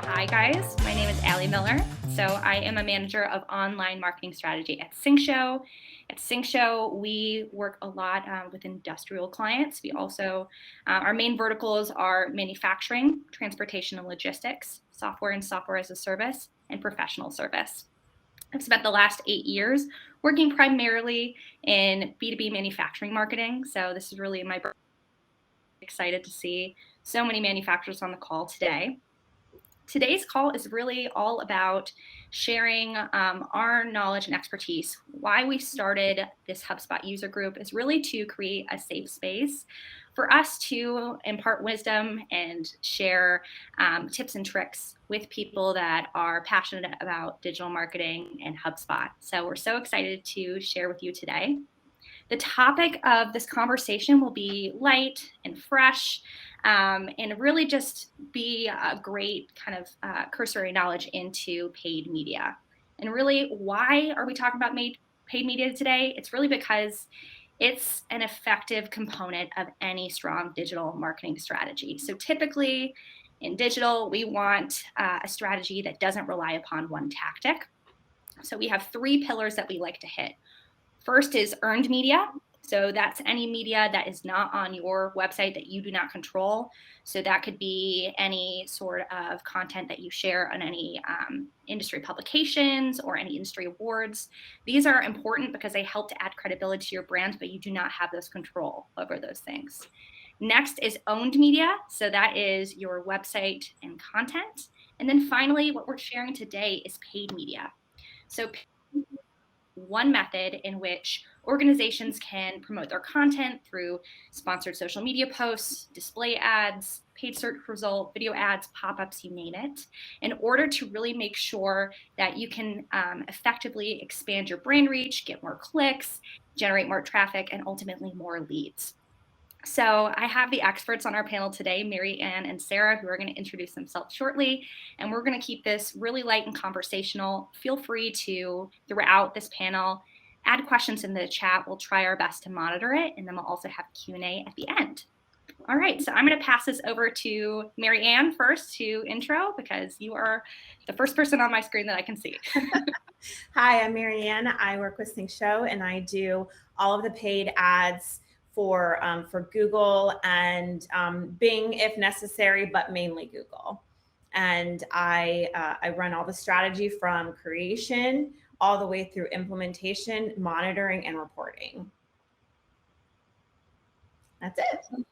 Hi guys, my name is Allie Miller. So I am a manager of online marketing strategy at SyncShow. At SyncShow, we work a lot with industrial clients. We also, our main verticals are manufacturing, transportation and logistics, software and software as a service, and professional service. I've spent the last 8 years working primarily in B2B manufacturing marketing. So this is really my excited to see so many manufacturers on the call today. Today's call is really all about sharing our knowledge and expertise. Why we started this HubSpot user group is really to create a safe space for us to impart wisdom and share tips and tricks with people that are passionate about digital marketing and HubSpot. So we're so excited to share with you today. The topic of this conversation will be light and fresh, and really just be a great kind of cursory knowledge into paid media. And really, why are we talking about paid media today? It's really because it's an effective component of any strong digital marketing strategy. So typically in digital, we want a strategy that doesn't rely upon one tactic. So we have 3 pillars that we like to hit. First is earned media. So that's any media that is not on your website that you do not control. So that could be any sort of content that you share on any industry publications or any industry awards. These are important because they help to add credibility to your brand, but you do not have those control over those things. Next is owned media. So that is your website and content. And then finally, what we're sharing today is paid media. So one method in which organizations can promote their content through sponsored social media posts, display ads, paid search result, video ads, pop-ups, you name it, in order to really make sure that you can effectively expand your brand reach, get more clicks, generate more traffic, and ultimately more leads. So I have the experts on our panel today, Marianne and Sarah, who are going to introduce themselves shortly. And we're going to keep this really light and conversational. Feel free to, throughout this panel, add questions in the chat. We'll try our best to monitor it. And then we'll also have Q&A at the end. All right, so I'm going to pass this over to Marianne first to intro, because you are the first person on my screen that I can see. Hi, I'm Marianne. I work with SyncShow, and I do all of the paid ads for Google and Bing if necessary, but mainly Google. And I run all the strategy from creation all the way through implementation, monitoring, and reporting. That's it.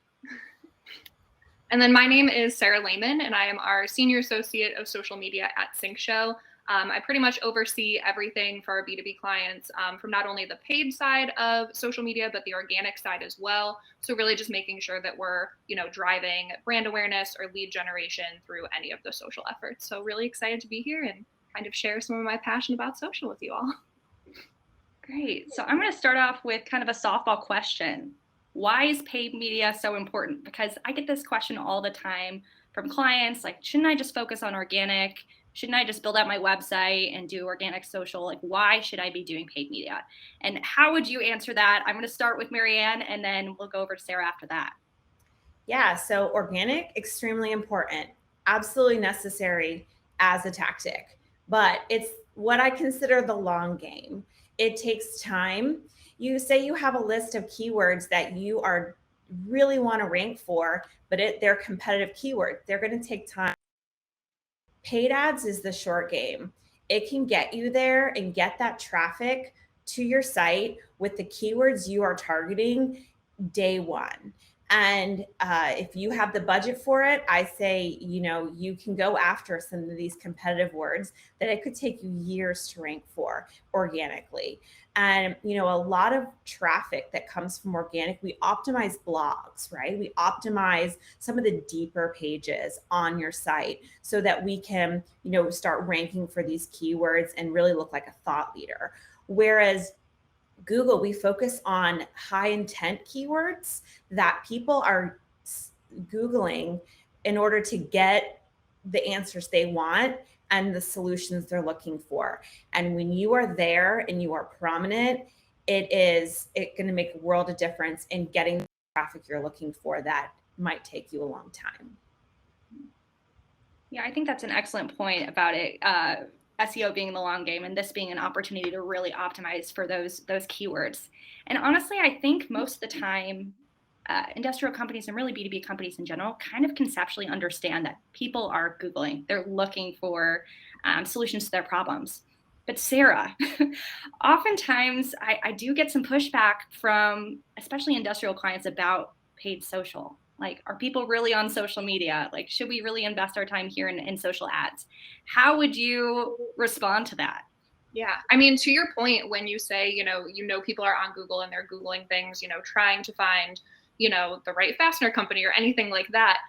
And then my name is Sarah Lehman, and I am our Senior Associate of Social Media at SyncShow. I pretty much oversee everything for our B2B clients, from not only the paid side of social media, but the organic side as well. So really just making sure that we're, driving brand awareness or lead generation through any of the social efforts. So really excited to be here and kind of share some of my passion about social with you all. Great. So I'm going to start off with kind of a softball question. Why is paid media so important? Because I get this question all the time from clients, like, shouldn't I just focus on organic? Shouldn't I just build out my website and do organic social? Like, why should I be doing paid media? And how would you answer that? I'm going to start with Marianne, and then we'll go over to Sarah after that. Yeah, so organic, extremely important, absolutely necessary as a tactic, but it's what I consider the long game. It takes time. You say you have a list of keywords that you really want to rank for, but they're competitive keywords. They're going to take time. Paid ads is the short game. It can get you there and get that traffic to your site with the keywords you are targeting day one. And if you have the budget for it, I say, you can go after some of these competitive words that it could take you years to rank for organically. And, a lot of traffic that comes from organic, we optimize blogs, right? We optimize some of the deeper pages on your site so that we can, start ranking for these keywords and really look like a thought leader. Whereas Google, we focus on high intent keywords that people are Googling in order to get the answers they want and the solutions they're looking for. And when you are there and you are prominent, it's going to make a world of difference in getting the traffic you're looking for that might take you a long time. Yeah, I think that's an excellent point about it. SEO being the long game and this being an opportunity to really optimize for those keywords. And honestly, I think most of the time, industrial companies and really B2B companies in general kind of conceptually understand that people are Googling. They're looking for solutions to their problems. But Sarah, oftentimes I do get some pushback from especially industrial clients about paid social. Like, are people really on social media? Like, should we really invest our time here in social ads? How would you respond to that? Yeah. I mean, to your point, when you say, people are on Google and they're Googling things, trying to find, the right fastener company or anything like that.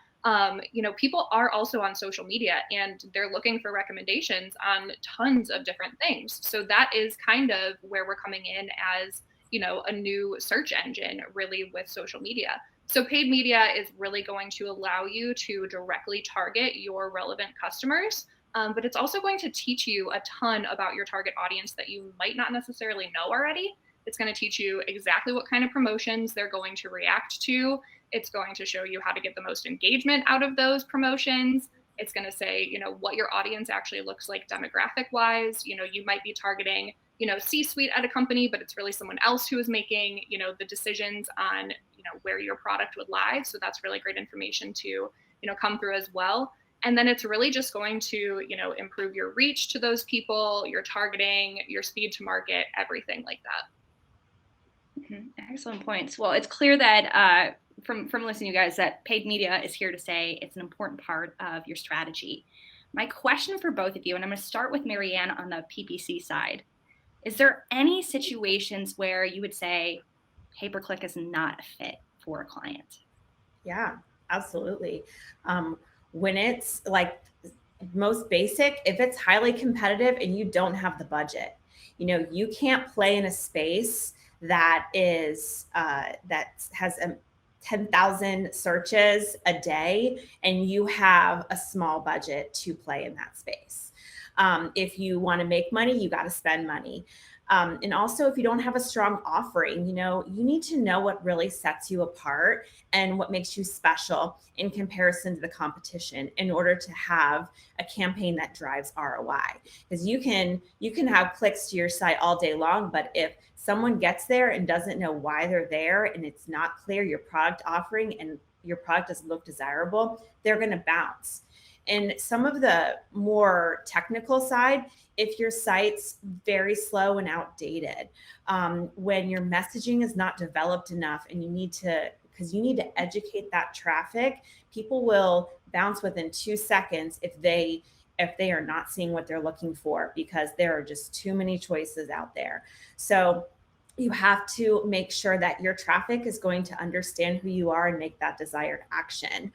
People are also on social media and they're looking for recommendations on tons of different things. So that is kind of where we're coming in as, a new search engine really with social media. So paid media is really going to allow you to directly target your relevant customers, but it's also going to teach you a ton about your target audience that you might not necessarily know already. It's going to teach you exactly what kind of promotions they're going to react to. It's going to show you how to get the most engagement out of those promotions. It's going to say, what your audience actually looks like demographic wise. You might be targeting, C-suite at a company, but it's really someone else who is making, the decisions on, where your product would lie. So that's really great information to, come through as well. And then it's really just going to, improve your reach to those people, your targeting, your speed to market, everything like that. Mhm. Excellent points. Well, it's clear that from listening to you guys that paid media is here to stay. It's an important part of your strategy. My question for both of you, and I'm going to start with Marianne on the PPC side. Is there any situations where you would say pay-per-click is not a fit for a client? Yeah, absolutely. When it's like most basic, if it's highly competitive and you don't have the budget, you can't play in a space that is that has 10,000 searches a day and you have a small budget to play in that space. If you want to make money, you got to spend money. And also, if you don't have a strong offering, you need to know what really sets you apart and what makes you special in comparison to the competition in order to have a campaign that drives ROI. Because you can have clicks to your site all day long, but if someone gets there and doesn't know why they're there and it's not clear your product offering and your product doesn't look desirable, they're going to bounce. And some of the more technical side, if your site's very slow and outdated, when your messaging is not developed enough and you need to educate that traffic, people will bounce within 2 seconds if they are not seeing what they're looking for, because there are just too many choices out there. So you have to make sure that your traffic is going to understand who you are and make that desired action.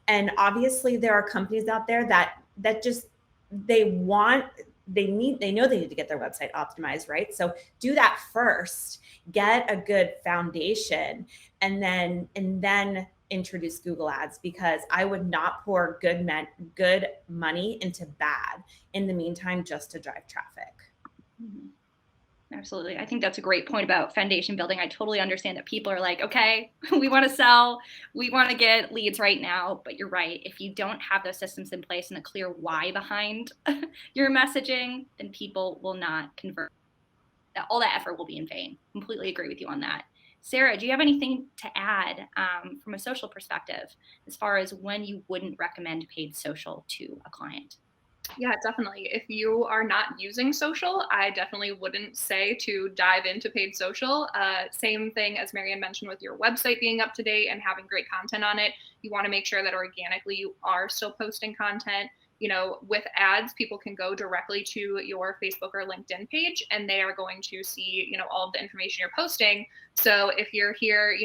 And obviously there are companies out there that just they know they need to get their website optimized, right? So do that first, get a good foundation, and then introduce Google Ads, because I would not pour good money into bad in the meantime just to drive traffic. Mm-hmm. Absolutely. I think that's a great point about foundation building. I totally understand that people are like, okay, we want to sell, we want to get leads right now. But you're right. If you don't have those systems in place and a clear why behind your messaging, then people will not convert. All that effort will be in vain. Completely agree with you on that. Sarah, do you have anything to add from a social perspective as far as when you wouldn't recommend paid social to a client? Yeah, definitely. If you are not using social, I definitely wouldn't say to dive into paid social. Same thing as Marianne mentioned with your website being up to date and having great content on it. You want to make sure that organically you are still posting content. With ads, people can go directly to your Facebook or LinkedIn page and they are going to see, all of the information you're posting. So if you're here,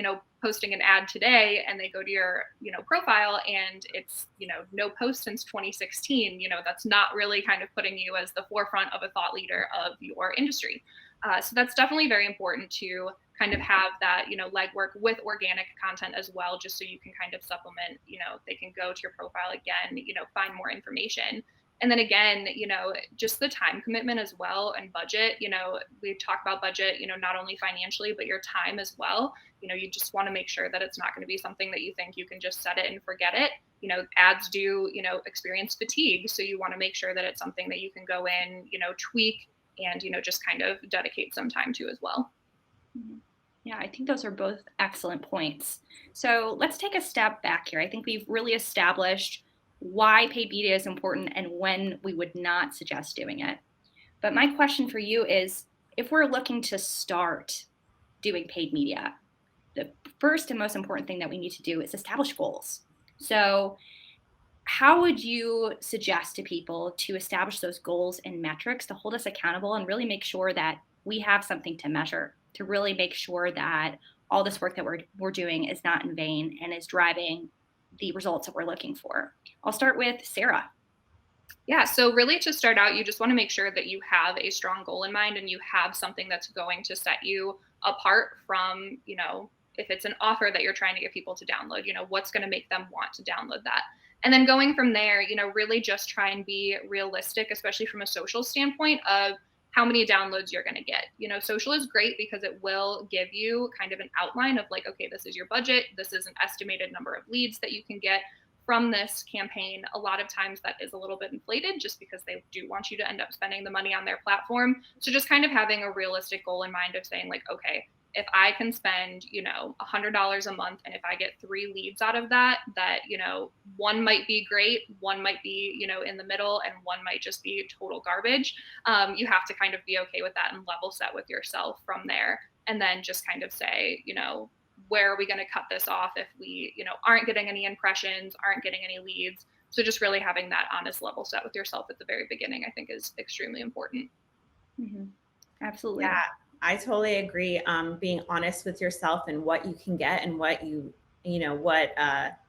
posting an ad today and they go to your, profile and it's, no post since 2016, that's not really kind of putting you as the forefront of a thought leader of your industry. So that's definitely very important to kind of have that, legwork with organic content as well, just so you can kind of supplement, they can go to your profile again, find more information. And then again, just the time commitment as well and budget, we talk about budget, not only financially, but your time as well. You just want to make sure that it's not going to be something that you think you can just set it and forget it. ads do, experience fatigue. So you want to make sure that it's something that you can go in, tweak and, just kind of dedicate some time to as well. Mhm. Yeah, I think those are both excellent points. So let's take a step back here. I think we've really established why paid media is important and when we would not suggest doing it. But my question for you is, if we're looking to start doing paid media, the first and most important thing that we need to do is establish goals. So how would you suggest to people to establish those goals and metrics to hold us accountable and really make sure that we have something to measure, to really make sure that all this work that we're doing is not in vain and is driving the results that we're looking for? I'll start with Sarah. Yeah, so really to start out, you just want to make sure that you have a strong goal in mind and you have something that's going to set you apart from, if it's an offer that you're trying to get people to download, what's going to make them want to download that. And then going from there, really just try and be realistic, especially from a social standpoint of how many downloads you're going to get. Social is great because it will give you kind of an outline of like, okay, this is your budget. This is an estimated number of leads that you can get from this campaign. A lot of times that is a little bit inflated just because they do want you to end up spending the money on their platform. So just kind of having a realistic goal in mind of saying like, okay, if I can spend, $100 a month, and if I get 3 leads out of that, one might be great, one might be, in the middle, and one might just be total garbage. You have to kind of be okay with that and level set with yourself from there. And then just kind of say, where are we going to cut this off if we, aren't getting any impressions, aren't getting any leads. So just really having that honest level set with yourself at the very beginning, I think is extremely important. Mm-hmm. Absolutely. Yeah, I totally agree. Being honest with yourself and what you can get and what what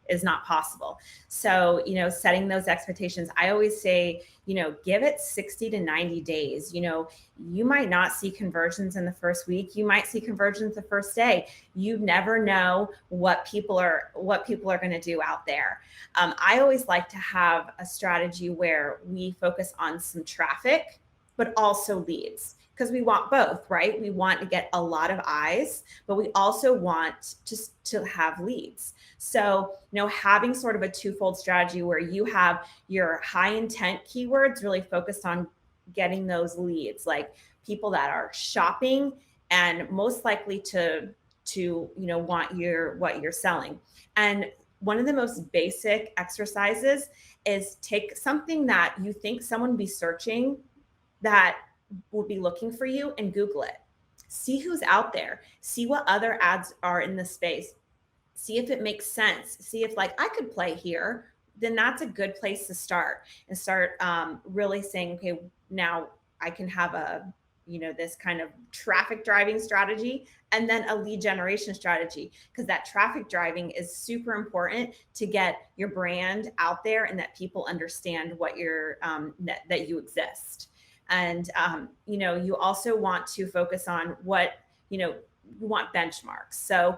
is not possible. So, setting those expectations. I always say, give it 60 to 90 days. You might not see conversions in the first week. You might see conversions the first day. You never know what people are going to do out there. I always like to have a strategy where we focus on some traffic, but also leads. Because we want both, right? We want to get a lot of eyes, but we also want just to have leads. So, having sort of a twofold strategy where you have your high intent keywords really focused on getting those leads, like people that are shopping and most likely to want what you're selling. And one of the most basic exercises is take something that you think someone would be searching that would be looking for you and Google it. See who's out there. See what other ads are in the space. See if it makes sense. See if like I could play here. Then that's a good place to start and start really saying, okay, now I can have this kind of traffic driving strategy and then a lead generation strategy, because that traffic driving is super important to get your brand out there and that people understand what you're that you exist. And, you also want to focus on what, you want benchmarks. So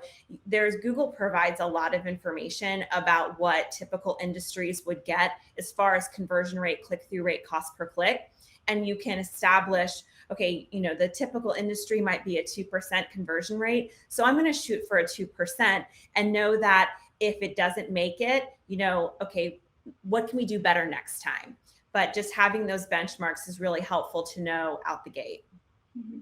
Google provides a lot of information about what typical industries would get as far as conversion rate, click-through rate, cost per click. And you can establish, okay, the typical industry might be a 2% conversion rate. So I'm going to shoot for a 2% and know that if it doesn't make it, okay, what can we do better next time? But just having those benchmarks is really helpful to know out the gate. Mm-hmm.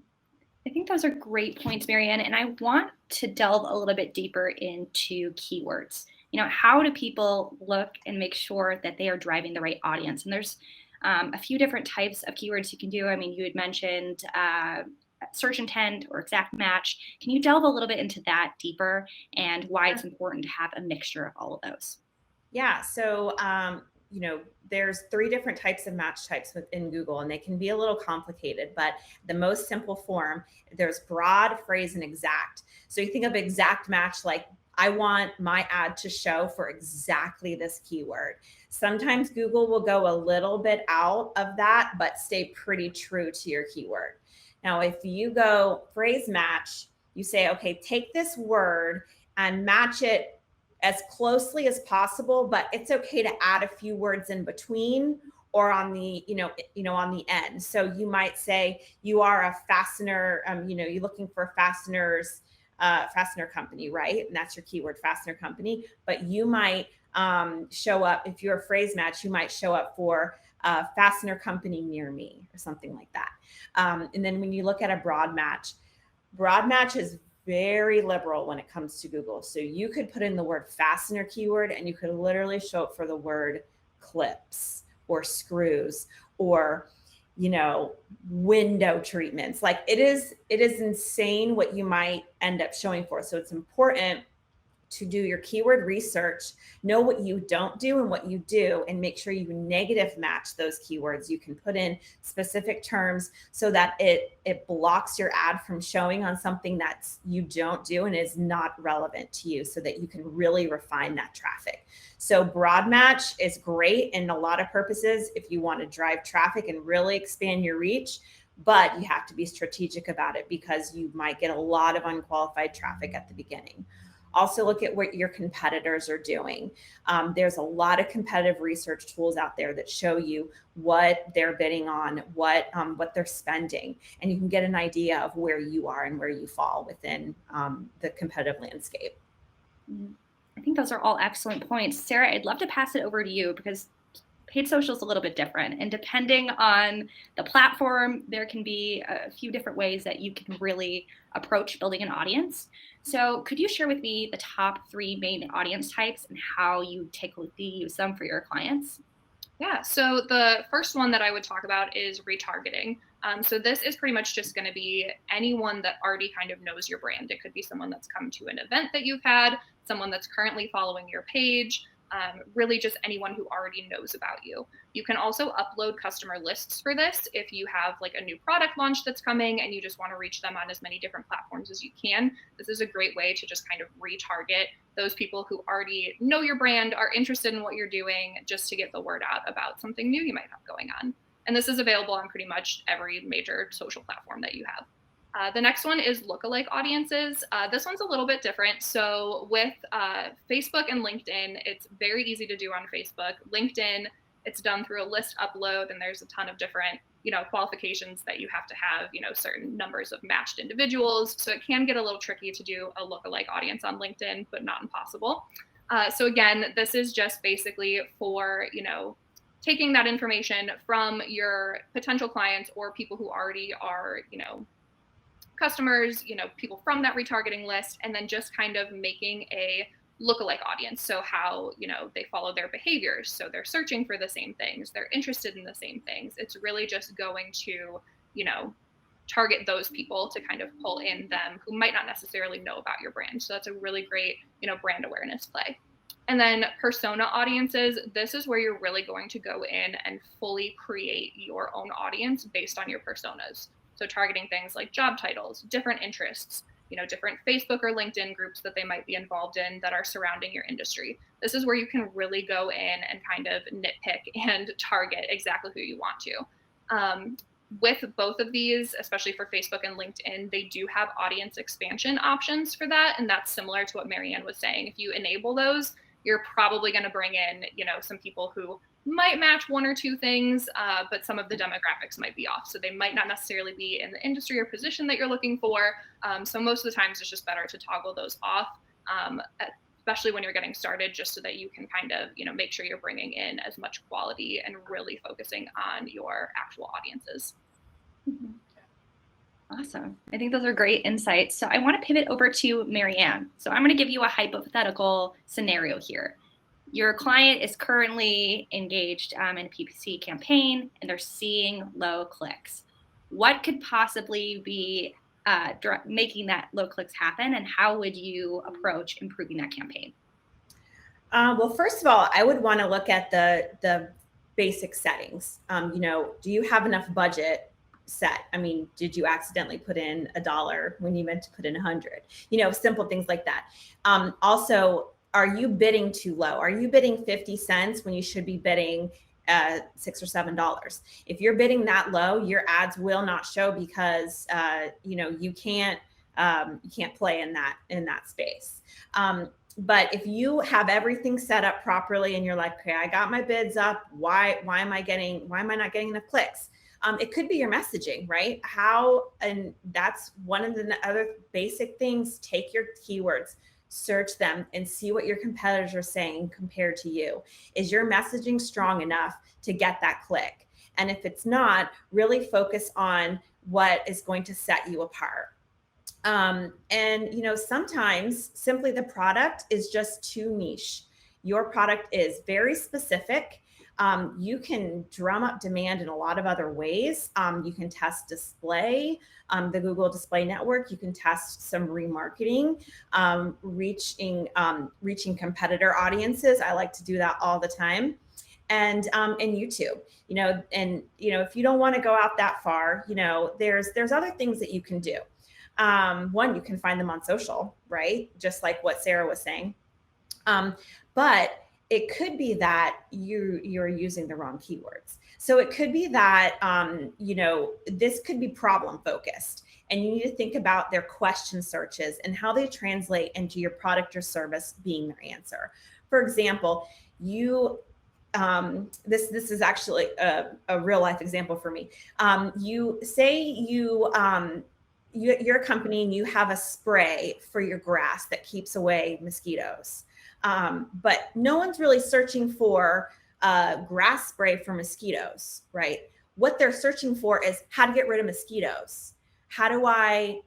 I think those are great points, Marianne. And I want to delve a little bit deeper into keywords. How do people look and make sure that they are driving the right audience? And there's a few different types of keywords you can do. I mean, you had mentioned search intent or exact match. Can you delve a little bit into that deeper and why it's important to have a mixture of all of those? Yeah. So, there's 3 different types of match types within Google, and they can be a little complicated, but the most simple form, there's broad, phrase, and exact. So you think of exact match like, I want my ad to show for exactly this keyword. Sometimes Google will go a little bit out of that, but stay pretty true to your keyword. Now, if you go phrase match, you say, okay, take this word and match it as closely as possible, but it's okay to add a few words in between or on the, on the end. So you might say you are a fastener, you're looking for fasteners fastener company, right? And that's your keyword, fastener company. But you might show up, if you're a phrase match, you might show up for fastener company near me or something like that. And then when you look at a broad match is very liberal when it comes to Google. So you could put in the word fastener keyword and you could literally show up for the word clips or screws or, you know, window treatments. Like it is insane what you might end up showing for. So it's important to do your keyword research, know what you don't do and what you do, and make sure you negative match those keywords. You can put in specific terms so that it blocks your ad from showing on something that you don't do and is not relevant to you, so that you can really refine that traffic. So broad match is great in a lot of purposes if you want to drive traffic and really expand your reach, but you have to be strategic about it because you might get a lot of unqualified traffic at the beginning. Also look at what your competitors are doing. There's a lot of competitive research tools out there that show you what they're bidding on, what they're spending, and you can get an idea of where you are and where you fall within the competitive landscape. I think those are all excellent points. Sarah, I'd love to pass it over to you because paid social is a little bit different. And depending on the platform, there can be a few different ways that you can really approach building an audience. So could you share with me the top 3 main audience types and how you typically use them for your clients? Yeah, so the first one that I would talk about is retargeting. So this is pretty much just going to be anyone that already kind of knows your brand. It could be someone that's come to an event that you've had, someone that's currently following your page, really just anyone who already knows about you. You can also upload customer lists for this if you have like a new product launch that's coming and you just want to reach them on as many different platforms as you can. This is a great way to just kind of retarget those people who already know your brand, are interested in what you're doing, just to get the word out about something new you might have going on. And this is available on pretty much every major social platform that you have. The next one is lookalike audiences. This one's a little bit different. So with Facebook and LinkedIn, it's very easy to do on Facebook. LinkedIn, it's done through a list upload, and there's a ton of different, qualifications that you have to have, certain numbers of matched individuals. So it can get a little tricky to do a lookalike audience on LinkedIn, but not impossible. So again, this is just basically for, taking that information from your potential clients or people who already are, customers, people from that retargeting list, and then just kind of making a lookalike audience. So how, they follow their behaviors. So they're searching for the same things. They're interested in the same things. It's really just going to, target those people to kind of pull in them who might not necessarily know about your brand. So that's a really great, brand awareness play. And then persona audiences, this is where you're really going to go in and fully create your own audience based on your personas. So targeting things like job titles, different interests, different Facebook or LinkedIn groups that they might be involved in that are surrounding your industry. This is where you can really go in and kind of nitpick and target exactly who you want to. With both of these, especially for Facebook and LinkedIn, they do have audience expansion options for that. And that's similar to what Marianne was saying. If you enable those, you're probably going to bring in, some people who might match 1 or 2 things, but some of the demographics might be off. So they might not necessarily be in the industry or position that you're looking for. So most of the times it's just better to toggle those off, especially when you're getting started, just so that you can kind of, make sure you're bringing in as much quality and really focusing on your actual audiences. Mm-hmm. Awesome. I think those are great insights. So I want to pivot over to Marianne. So I'm going to give you a hypothetical scenario here. Your client is currently engaged in a PPC campaign and they're seeing low clicks. What could possibly be making that low clicks happen, and how would you approach improving that campaign? Well, first of all, I would want to look at the basic settings. Do you have enough budget set? I mean, did you accidentally put in $1 when you meant to put in 100? Simple things like that. Also, are you bidding too low? Are you bidding 50 cents when you should be bidding $6 or $7? If you're bidding that low, your ads will not show because you can't play in that space. But if you have everything set up properly and you're like, okay, I got my bids up. Why am I not getting enough clicks? It could be your messaging, right? And that's one of the other basic things. Take your keywords, search them, and see what your competitors are saying compared to you. Is your messaging strong enough to get that click? And if it's not, really focus on what is going to set you apart. And sometimes simply the product is just too niche. Your product is very specific. You can drum up demand in a lot of other ways. You can test display, the Google Display Network. You can test some remarketing, reaching competitor audiences. I like to do that all the time. And YouTube, if you don't want to go out that far, there's other things that you can do. One, you can find them on social, right? Just like what Sarah was saying. But it could be that you're using the wrong keywords. So it could be that, this could be problem focused, and you need to think about their question searches and how they translate into your product or service being their answer. For example, this is actually a real life example for me. You're a company and you have a spray for your grass that keeps away mosquitoes. But no one's really searching for grass spray for mosquitoes, right? What they're searching for is how to get rid of mosquitoes. How do I,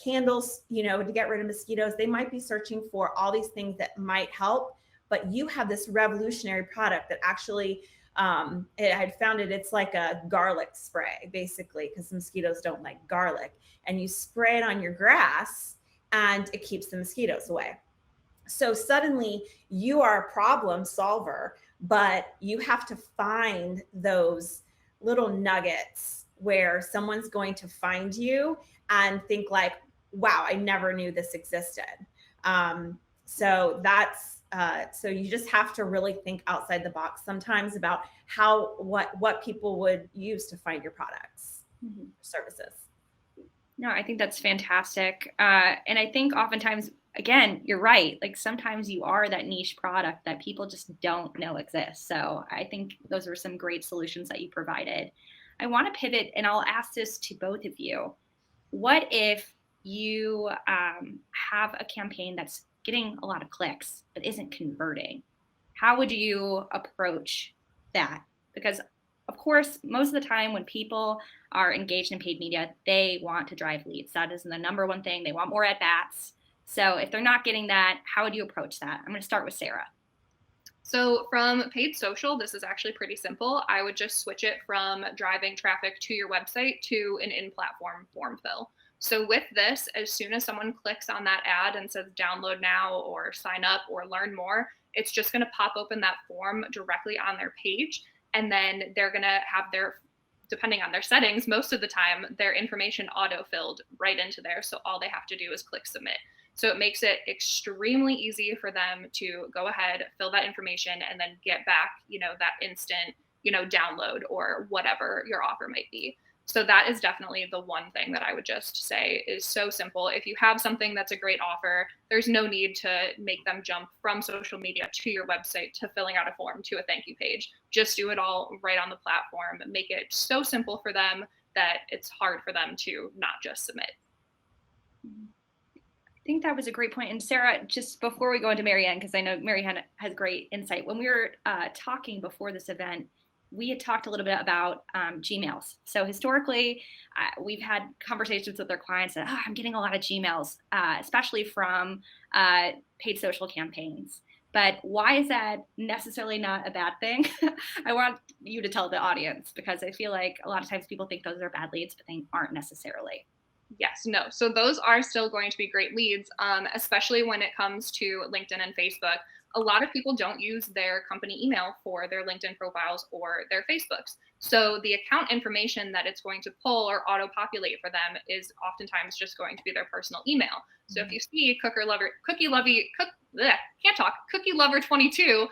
candles, to get rid of mosquitoes? They might be searching for all these things that might help, but you have this revolutionary product that actually, I had found it's like a garlic spray, basically, because mosquitoes don't like garlic. And you spray it on your grass and it keeps the mosquitoes away. So suddenly you are a problem solver, but you have to find those little nuggets where someone's going to find you and think like, wow, I never knew this existed. So you just have to really think outside the box sometimes about what people would use to find your products, services. No, I think that's fantastic. And I think oftentimes, again, you're right. Like sometimes you are that niche product that people just don't know exists. So I think those are some great solutions that you provided. I want to pivot, and I'll ask this to both of you. What if you have a campaign that's getting a lot of clicks but isn't converting? How would you approach that? Because of course, most of the time when people are engaged in paid media, they want to drive leads. That is the number one thing. They want more at bats. So if they're not getting that, how would you approach that? I'm going to start with Sarah. So from paid social, this is actually pretty simple. I would just switch it from driving traffic to your website to an in-platform form fill. So with this, as soon as someone clicks on that ad and says download now or sign up or learn more, it's just going to pop open that form directly on their page. And then they're going to have depending on their settings, most of the time, their information auto-filled right into there. So all they have to do is click submit. So it makes it extremely easy for them to go ahead, fill that information, and then get back, that instant, download or whatever your offer might be. So that is definitely the one thing that I would just say is so simple. If you have something that's a great offer, there's no need to make them jump from social media to your website to filling out a form to a thank you page. Just do it all right on the platform. Make it so simple for them that it's hard for them to not just submit. I think that was a great point. And Sarah, just before we go into Marianne, because I know Marianne has great insight. When we were talking before this event, we had talked a little bit about Gmails. So historically, we've had conversations with our clients that, I'm getting a lot of Gmails, especially from paid social campaigns. But why is that necessarily not a bad thing? I want you to tell the audience, because I feel like a lot of times people think those are bad leads, but they aren't necessarily. Yes, no. So those are still going to be great leads, especially when it comes to LinkedIn and Facebook. A lot of people don't use their company email for their LinkedIn profiles or their Facebooks. So the account information that it's going to pull or auto-populate for them is oftentimes just going to be their personal email. So if you see Cookie Lover 22,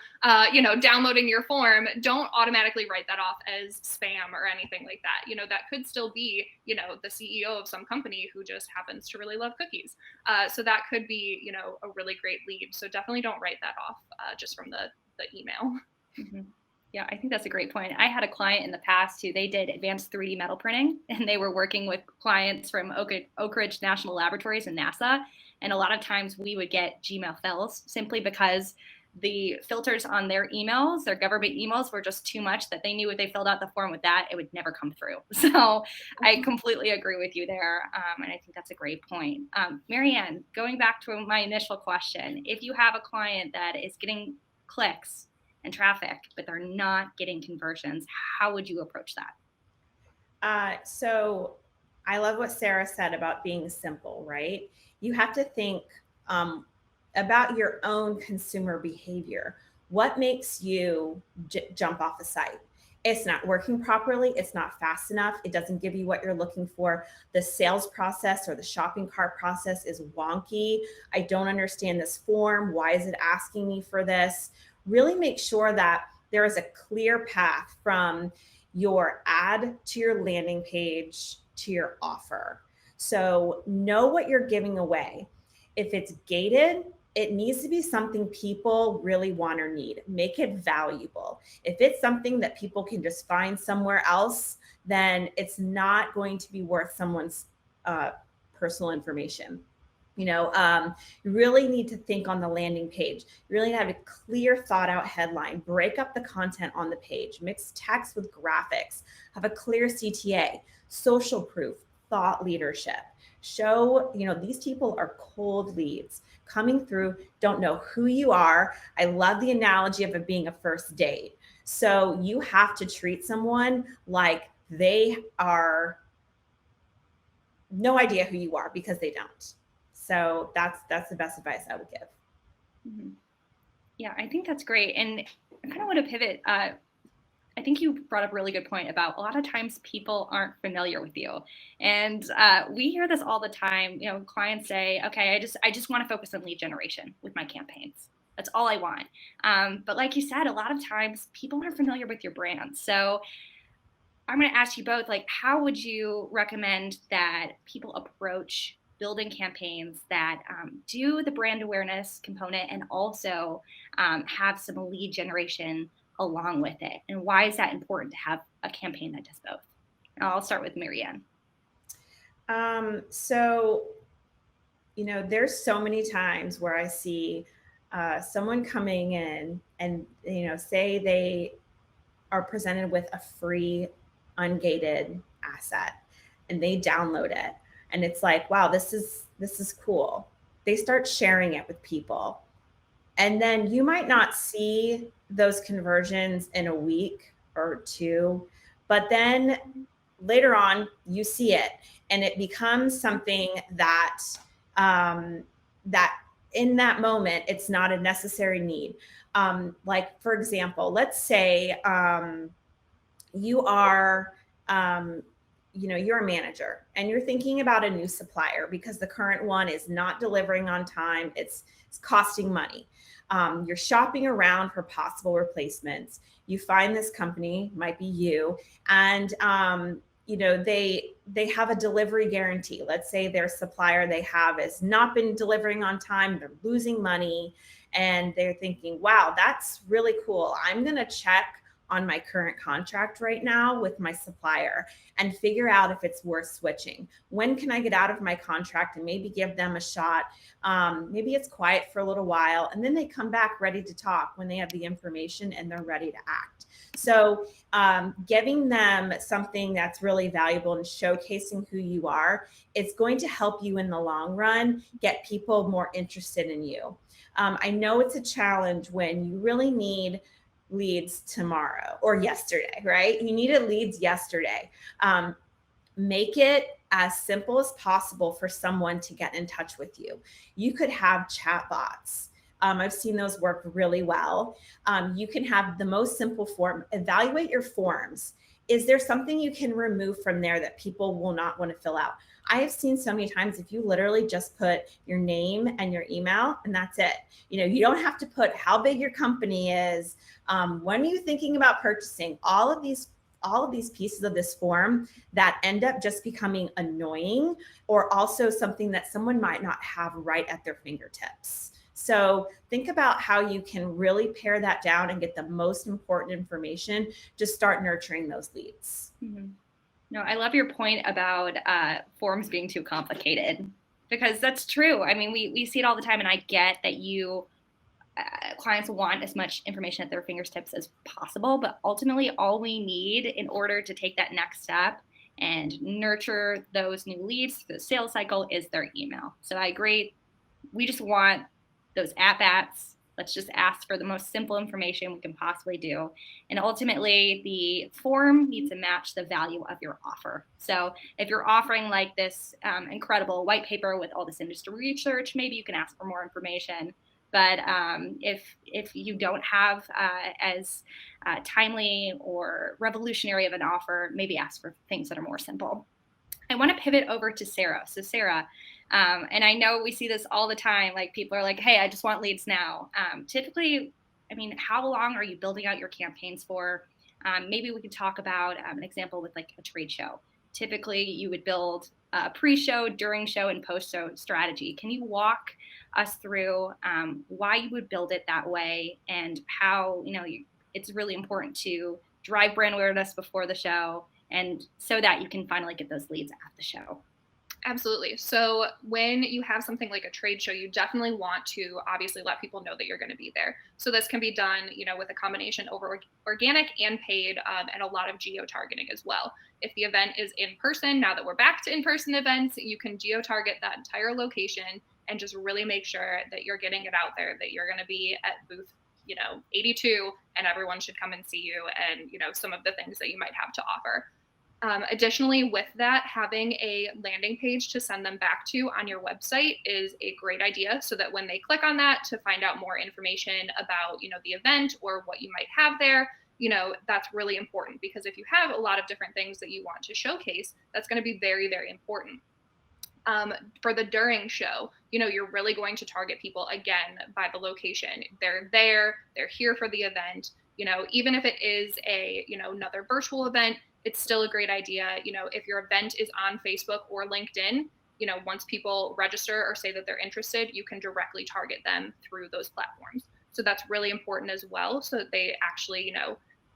downloading your form, don't automatically write that off as spam or anything like that. That could still be, the CEO of some company who just happens to really love cookies. So that could be, a really great lead. So definitely don't write that off just from the email. Mm-hmm. Yeah, I think that's a great point. I had a client in the past who they did advanced 3D metal printing, and they were working with clients from Oak Ridge National Laboratories and NASA. And a lot of times we would get Gmail fails simply because the filters on their emails, their government emails, were just too much that they knew if they filled out the form with that, it would never come through. So I completely agree with you there. And I think that's a great point. Marianne, going back to my initial question, if you have a client that is getting clicks and traffic, but they're not getting conversions, how would you approach that? So I love what Sarah said about being simple, right? You have to think about your own consumer behavior. What makes you jump off a site? It's not working properly. It's not fast enough. It doesn't give you what you're looking for. The sales process or the shopping cart process is wonky. I don't understand this form. Why is it asking me for this? Really make sure that there is a clear path from your ad to your landing page to your offer. So know what you're giving away. If it's gated, it needs to be something people really want or need. Make it valuable. If it's something that people can just find somewhere else, then it's not going to be worth someone's personal information. You really need to think on the landing page. You really have a clear, thought out headline. Break up the content on the page. Mix text with graphics. Have a clear CTA, social proof, thought leadership. Show, these people are cold leads coming through, don't know who you are. I love the analogy of it being a first date. So you have to treat someone like they are no idea who you are, because they don't. So that's the best advice I would give. Mm-hmm. Yeah, I think that's great. And I kind of want to pivot. I think you brought up a really good point about a lot of times people aren't familiar with you. And we hear this all the time. Clients say, okay, I just want to focus on lead generation with my campaigns. That's all I want. But like you said, a lot of times people aren't familiar with your brand. So I'm going to ask you both, how would you recommend that people approach building campaigns that do the brand awareness component and also have some lead generation along with it? And why is that important to have a campaign that does both? I'll start with Marianne. So, there's so many times where I see someone coming in and, say they are presented with a free ungated asset and they download it. And it's like, wow, this is cool. They start sharing it with people. And then you might not see those conversions in a week or two, but then later on you see it and it becomes something that that in that moment, it's not a necessary need. Like, for example, let's say you are you're a manager and you're thinking about a new supplier because the current one is not delivering on time. It's costing money. You're shopping around for possible replacements. You find this company, might be you, and they have a delivery guarantee. Let's say their supplier they have has not been delivering on time. They're losing money, and they're thinking, wow, that's really cool. I'm going to check on my current contract right now with my supplier and figure out if it's worth switching. When can I get out of my contract and maybe give them a shot? Maybe it's quiet for a little while and then they come back ready to talk when they have the information and they're ready to act. So giving them something that's really valuable and showcasing who you are, it's going to help you in the long run get people more interested in you. I know it's a challenge when you really need leads tomorrow or yesterday, right? You needed leads yesterday. Make it as simple as possible for someone to get in touch with you. You could have chat bots. I've seen those work really well. You can have the most simple form. Evaluate your forms. Is there something you can remove from there that people will not want to fill out? I have seen so many times if you literally just put your name and your email and that's it. You don't have to put how big your company is. When are you thinking about purchasing? All of these pieces of this form that end up just becoming annoying or also something that someone might not have right at their fingertips. So think about how you can really pare that down and get the most important information to start nurturing those leads. Mm-hmm. No, I love your point about forms being too complicated, because that's true. I mean, we see it all the time, and I get that clients want as much information at their fingertips as possible, but ultimately all we need in order to take that next step and nurture those new leads through the sales cycle is their email. So I agree. We just want those at-bats. Let's just ask for the most simple information we can possibly do. And ultimately, the form needs to match the value of your offer. So if you're offering like this incredible white paper with all this industry research, maybe you can ask for more information. But if you don't have as timely or revolutionary of an offer, maybe ask for things that are more simple. I want to pivot over to Sarah. So Sarah, and I know we see this all the time, like people are like, hey, I just want leads now. Typically, I mean, how long are you building out your campaigns for? Maybe we could talk about an example with like a trade show. Typically, you would build a pre-show, during show, and post-show strategy. Can you walk us through why you would build it that way, and how it's really important to drive brand awareness before the show, and so that you can finally get those leads at the show? Absolutely. So when you have something like a trade show, you definitely want to obviously let people know that you're going to be there. So this can be done, with a combination over organic and paid, and a lot of geo-targeting as well. If the event is in person, now that we're back to in-person events, you can geo-target that entire location and just really make sure that you're getting it out there, that you're going to be at booth 82, and everyone should come and see you, and some of the things that you might have to offer. Additionally, with that, having a landing page to send them back to on your website is a great idea, so that when they click on that to find out more information about, the event or what you might have there, that's really important, because if you have a lot of different things that you want to showcase, that's going to be very, very important. For the during show, you're really going to target people again by the location. They're there, they're here for the event. Even if it is another virtual event, it's still a great idea. If your event is on Facebook or LinkedIn, once people register or say that they're interested, you can directly target them through those platforms. So that's really important as well, so that they actually,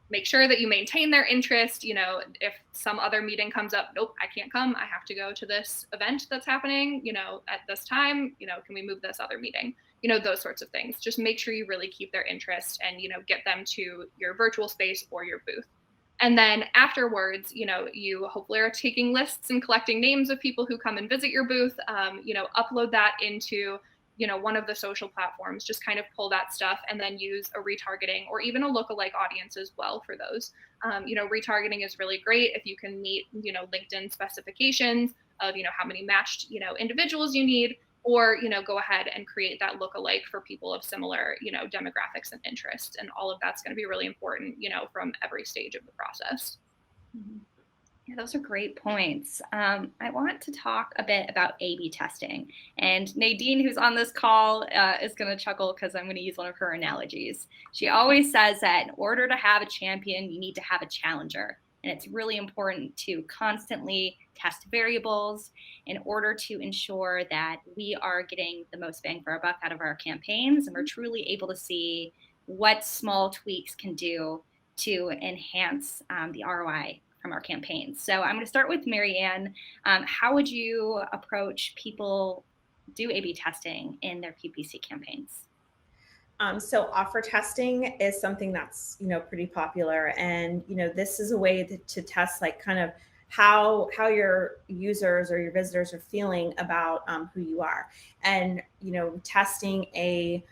make sure that you maintain their interest. If some other meeting comes up, nope, I can't come, I have to go to this event that's happening, at this time, can we move this other meeting? Those sorts of things. Just make sure you really keep their interest and, get them to your virtual space or your booth. And then afterwards, you hopefully are taking lists and collecting names of people who come and visit your booth, upload that into, one of the social platforms, just kind of pull that stuff and then use a retargeting or even a lookalike audience as well for those. Retargeting is really great if you can meet, LinkedIn specifications of, how many matched, individuals you need, or, go ahead and create that lookalike for people of similar, demographics and interests. And all of that's going to be really important, from every stage of the process. Mm-hmm. Yeah, those are great points. I want to talk a bit about A/B testing. And Nadine, who's on this call, is going to chuckle because I'm going to use one of her analogies. She always says that in order to have a champion, you need to have a challenger. And it's really important to constantly test variables in order to ensure that we are getting the most bang for our buck out of our campaigns, and we're truly able to see what small tweaks can do to enhance the ROI from our campaigns. So I'm going to start with Marianne. How would you approach people do A/B testing in their PPC campaigns? So offer testing is something that's, pretty popular. And, this is a way to test like kind of how your users or your visitors are feeling about who you are. And, testing a,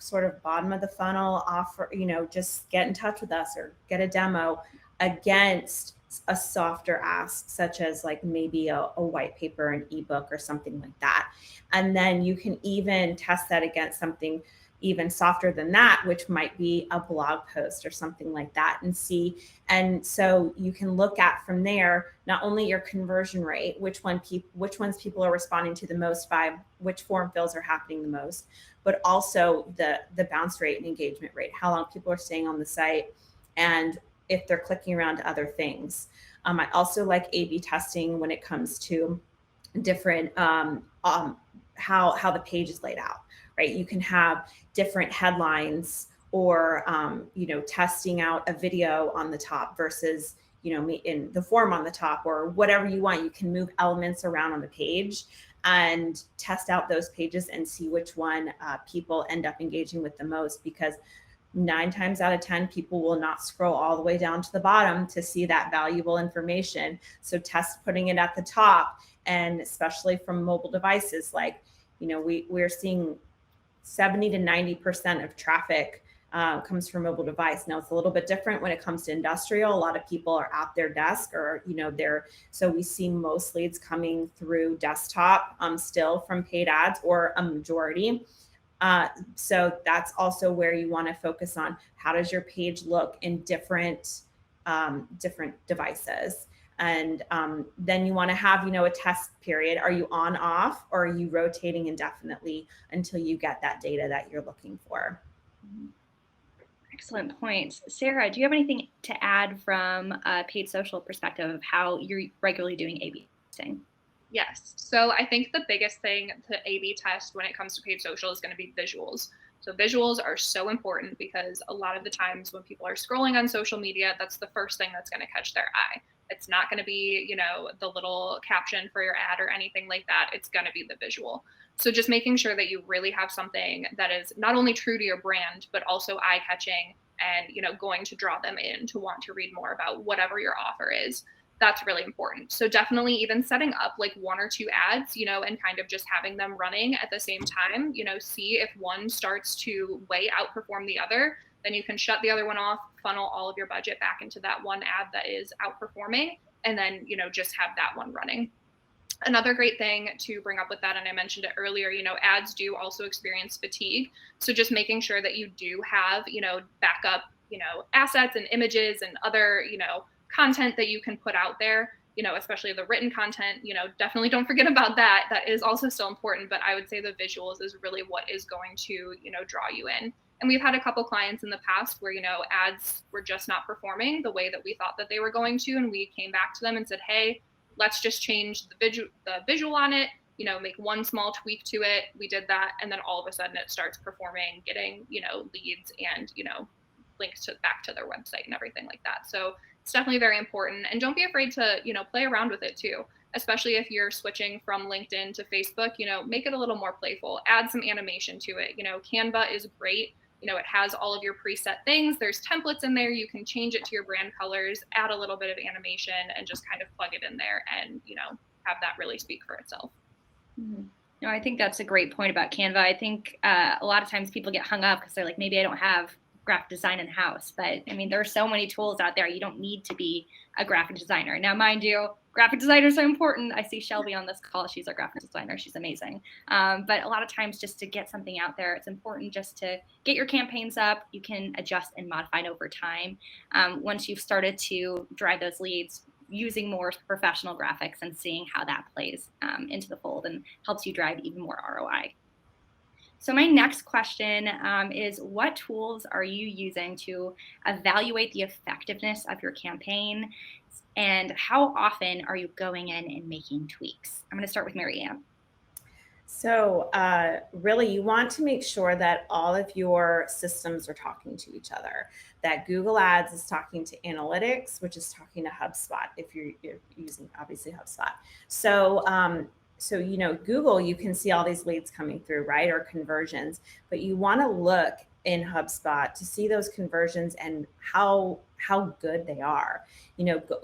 sort of bottom of the funnel offer, just get in touch with us or get a demo against a softer ask, such as like maybe a white paper, an ebook or something like that. And then you can even test that against something even softer than that, which might be a blog post or something like that, and see. And so you can look at from there, not only your conversion rate, which ones people are responding to the most by, which form fills are happening the most, but also the bounce rate and engagement rate, how long people are staying on the site, and if they're clicking around to other things. I also like A/B testing when it comes to different, how the page is laid out, right? You can have different headlines or, testing out a video on the top versus, in the form on the top or whatever you want. You can move elements around on the page and test out those pages and see which one people end up engaging with the most, because 9 times out of 10, people will not scroll all the way down to the bottom to see that valuable information. So test putting it at the top, and especially from mobile devices, like, we're seeing 70 to 90% of traffic comes from mobile device. Now it's a little bit different when it comes to industrial. A lot of people are at their desk or, so we see most leads coming through desktop still from paid ads, or a majority. So that's also where you want to focus on, how does your page look in different devices. And then you want to have, a test period. Are you on, off, or are you rotating indefinitely until you get that data that you're looking for? Excellent points. Sarah, do you have anything to add from a paid social perspective of how you're regularly doing A/B testing? Yes. So I think the biggest thing to A/B test when it comes to paid social is going to be visuals. So visuals are so important, because a lot of the times when people are scrolling on social media, that's the first thing that's going to catch their eye. It's not going to be, the little caption for your ad or anything like that. It's going to be the visual. So just making sure that you really have something that is not only true to your brand, but also eye-catching and, going to draw them in to want to read more about whatever your offer is. That's really important. So definitely even setting up like 1 or 2 ads, and kind of just having them running at the same time, see if one starts to way outperform the other, then you can shut the other one off, funnel all of your budget back into that one ad that is outperforming, and then, just have that one running. Another great thing to bring up with that, and I mentioned it earlier, ads do also experience fatigue. So just making sure that you do have, backup, assets and images and other, content that you can put out there, especially the written content, definitely don't forget about that. That is also still important, but I would say the visuals is really what is going to, draw you in. And we've had a couple clients in the past where, ads were just not performing the way that we thought that they were going to. And we came back to them and said, hey, let's just change the visual on it, make one small tweak to it. We did that. And then all of a sudden it starts performing, getting, leads and, links back to their website and everything like that. So it's definitely very important. And don't be afraid to, play around with it too, especially if you're switching from LinkedIn to Facebook, make it a little more playful, add some animation to it. Canva is great. It has all of your preset things. There's templates in there. You can change it to your brand colors, add a little bit of animation, and just kind of plug it in there and, have that really speak for itself. Mm-hmm. No, I think that's a great point about Canva. I think a lot of times people get hung up because they're like, maybe I don't have graphic design in house, but I mean, there are so many tools out there. You don't need to be a graphic designer. Now, mind you, graphic designers are important. I see Shelby on this call. She's a graphic designer. She's amazing. But a lot of times just to get something out there, it's important just to get your campaigns up. You can adjust and modify it over time. Once you've started to drive those leads, using more professional graphics and seeing how that plays into the fold and helps you drive even more ROI. So my next question is, what tools are you using to evaluate the effectiveness of your campaign, and how often are you going in and making tweaks? I'm going to start with Marianne. So really, you want to make sure that all of your systems are talking to each other, that Google Ads is talking to Analytics, which is talking to HubSpot, if you're using, obviously, HubSpot. So, Google, you can see all these leads coming through, right? Or conversions, but you want to look in HubSpot to see those conversions and how good they are.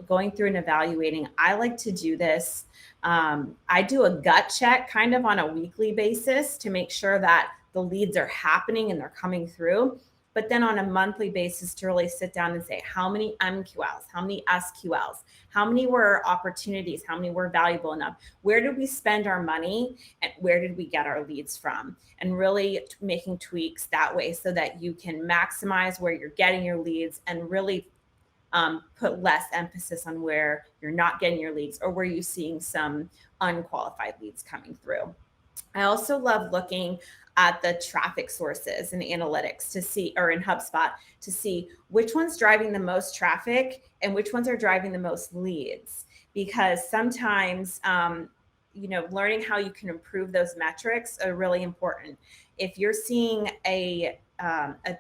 Going through and evaluating. I like to do this. I do a gut check kind of on a weekly basis to make sure that the leads are happening and they're coming through. But then on a monthly basis to really sit down and say, how many MQLs, how many SQLs, how many were opportunities, how many were valuable enough, where did we spend our money, and where did we get our leads from? And really making tweaks that way so that you can maximize where you're getting your leads and really put less emphasis on where you're not getting your leads or where you're seeing some unqualified leads coming through. I also love looking at the traffic sources in Analytics to see, or in HubSpot, to see which one's driving the most traffic and which ones are driving the most leads. Because sometimes, learning how you can improve those metrics are really important. if you're seeing a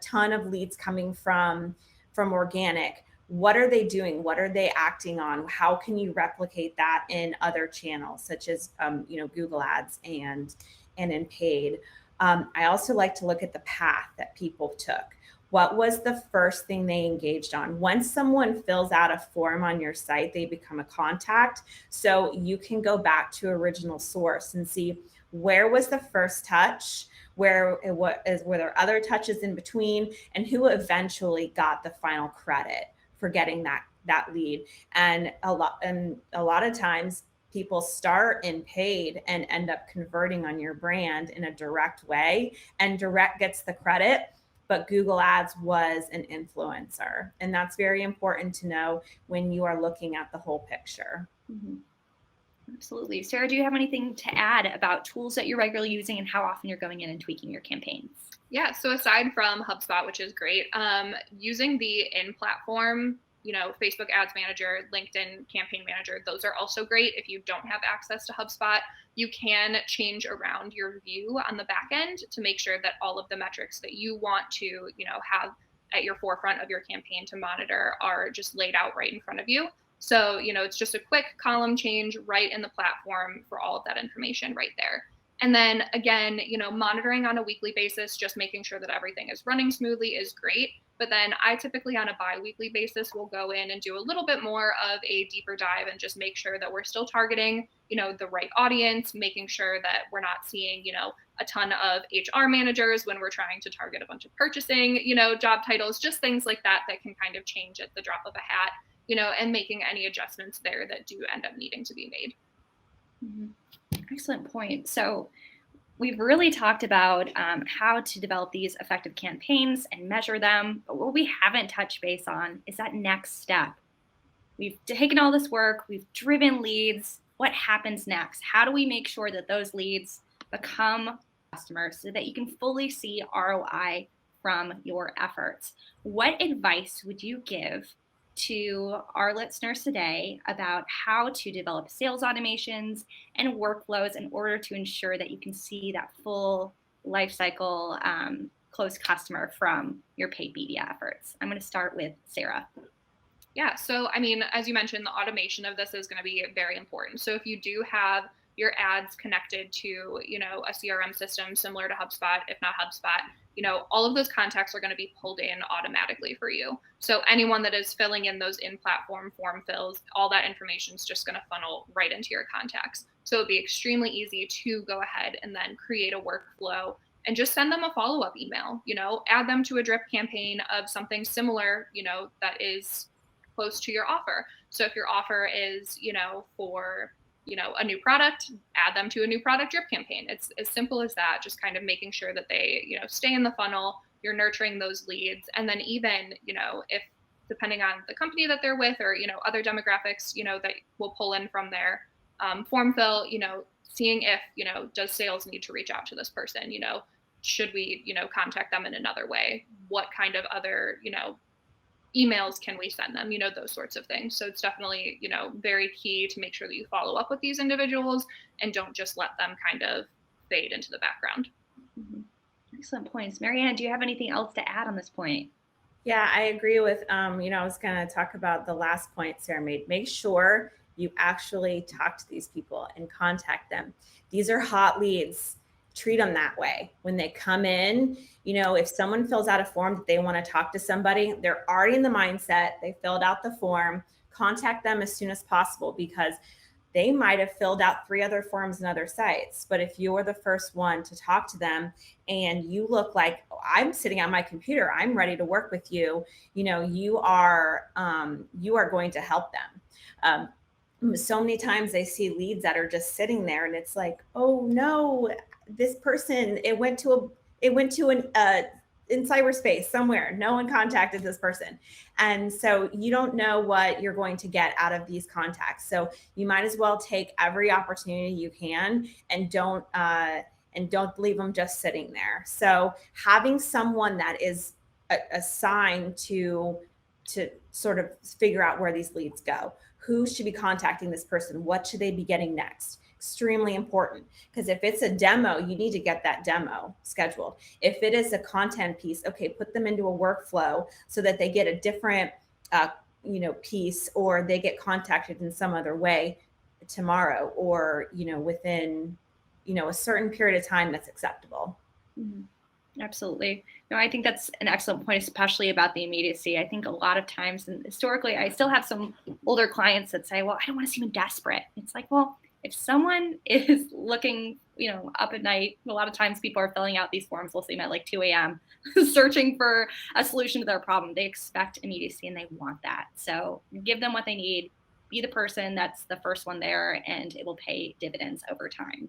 ton of leads coming from organic, what are they doing? What are they acting on? How can you replicate that in other channels, such as Google Ads and in paid? I also like to look at the path that people took. What was the first thing they engaged on? Once someone fills out a form on your site, they become a contact. So you can go back to original source and see, where was the first touch? Were there other touches in between? And who eventually got the final credit for getting that lead? And a lot of times people start in paid and end up converting on your brand in a direct way, and direct gets the credit, but Google Ads was an influencer. And that's very important to know when you are looking at the whole picture. Mm-hmm. Absolutely. Sarah, do you have anything to add about tools that you're regularly using and how often you're going in and tweaking your campaigns? Yeah, so aside from HubSpot, which is great, using the in-platform, Facebook Ads Manager, LinkedIn Campaign Manager, those are also great. If you don't have access to HubSpot, you can change around your view on the back end to make sure that all of the metrics that you want to, have at your forefront of your campaign to monitor are just laid out right in front of you. So, it's just a quick column change right in the platform for all of that information right there. And then again, monitoring on a weekly basis, just making sure that everything is running smoothly is great. But then I typically on a bi-weekly basis will go in and do a little bit more of a deeper dive and just make sure that we're still targeting, the right audience, making sure that we're not seeing, a ton of HR managers when we're trying to target a bunch of purchasing, job titles, just things like that can kind of change at the drop of a hat, and making any adjustments there that do end up needing to be made. Mm-hmm. Excellent point. So we've really talked about how to develop these effective campaigns and measure them. But what we haven't touched base on is that next step. We've taken all this work, we've driven leads. What happens next? How do we make sure that those leads become customers so that you can fully see ROI from your efforts? What advice would you give to our listeners today about how to develop sales automations and workflows in order to ensure that you can see that full life cycle close customer from your paid media efforts? I'm going to start with Sarah. Yeah, so as you mentioned, the automation of this is going to be very important. So if you do have your ads connected to, a CRM system similar to HubSpot, if not HubSpot, all of those contacts are going to be pulled in automatically for you. So anyone that is filling in those in-platform form fills, all that information is just going to funnel right into your contacts. So it'd be extremely easy to go ahead and then create a workflow and just send them a follow-up email, add them to a drip campaign of something similar, that is close to your offer. So if your offer is, for a new product, add them to a new product drip campaign. It's as simple as that, just kind of making sure that they, stay in the funnel, you're nurturing those leads. And then even, if depending on the company that they're with or, other demographics, that will pull in from their form fill, seeing if, does sales need to reach out to this person? Should we, contact them in another way? What kind of other, emails can we send them, those sorts of things. So it's definitely, very key to make sure that you follow up with these individuals and don't just let them kind of fade into the background. Mm-hmm. Excellent points. Marianne, do you have anything else to add on this point? Yeah, I agree with, I was going to talk about the last point Sarah made. Make sure you actually talk to these people and contact them. These are hot leads. Treat them that way. When they come in, if someone fills out a form that they want to talk to somebody, they're already in the mindset, they filled out the form, contact them as soon as possible, because they might have filled out 3 other forms in other sites. But if you're the first one to talk to them and you look like, oh, I'm sitting at my computer, I'm ready to work with you, you are going to help them. So many times I see leads that are just sitting there and it's like, oh no, this person, it went to in cyberspace somewhere. No one contacted this person. And so you don't know what you're going to get out of these contacts. So you might as well take every opportunity you can and don't leave them just sitting there. So having someone that is assigned to sort of figure out where these leads go, who should be contacting this person, what should they be getting next, extremely important, because if it's a demo, you need to get that demo scheduled. If it is a content piece, okay, put them into a workflow so that they get a different piece, or they get contacted in some other way tomorrow, or within a certain period of time that's acceptable. Mm-hmm. Absolutely. No, I think that's an excellent point, especially about the immediacy. I think a lot of times, and historically, I still have some older clients that say, well, I don't want to seem desperate. It's like, well, if someone is looking, up at night, a lot of times people are filling out these forms, we'll see them at like 2 a.m., searching for a solution to their problem. They expect immediacy and they want that. So give them what they need, be the person that's the first one there, and it will pay dividends over time.